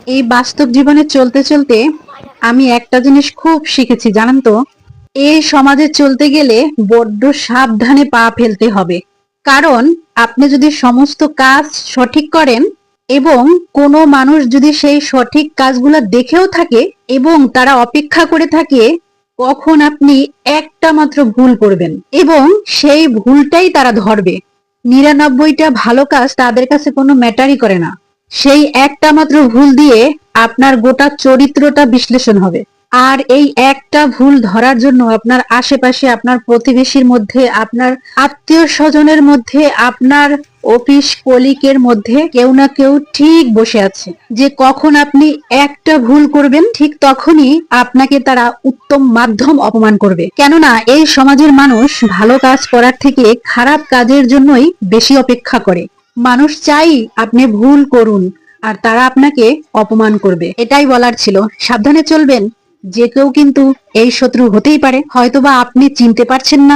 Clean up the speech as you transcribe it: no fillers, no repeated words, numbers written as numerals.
এই বাস্তব জীবনে চলতে চলতে আমি একটা জিনিস খুব শিখেছি, জানেন তো? এই সমাজে চলতে গেলে বড্ড সাবধানে পা ফেলতে হবে। কারণ আপনি যদি সমস্ত কাজ সঠিক করেন এবং কোনো মানুষ যদি সেই সঠিক কাজগুলো দেখেও থাকে এবং তারা অপেক্ষা করে থাকে কখন আপনি একটা মাত্র ভুল করবেন এবং সেই ভুলটাই তারা ধরবে। ৯৯টা ভালো কাজ তাদের কাছে কোনো ম্যাটারই করে না। সেই একটা মাত্র ভুল দিয়ে আপনার গোটা চরিত্রটা বিশ্লেষণ হবে। আর এই একটা ভুল ধরার জন্য আপনার আশেপাশে, আপনার প্রতিবেশীর মধ্যে, আপনার আত্মীয় স্বজনের মধ্যে, আপনার অফিস কলিকের মধ্যে কেউ না কেউ ঠিক বসে আছে যে কখন আপনি একটা ভুল করবেন ঠিক তখনই আপনাকে তারা উত্তম মাধ্যম অপমান করবে। কেননা এই সমাজের মানুষ ভালো কাজ করার থেকে খারাপ কাজের জন্যই বেশি অপেক্ষা করে। মানুষ চাই আপনি ভুল করুন আর তারা আপনাকে অপমান করবে। এটাই বলার ছিল। সাবধানে চলবেন। যে কেউ কিন্তু এই শত্রু হতেই পারে, হয়তোবা আপনি চিনতে পারছেন না।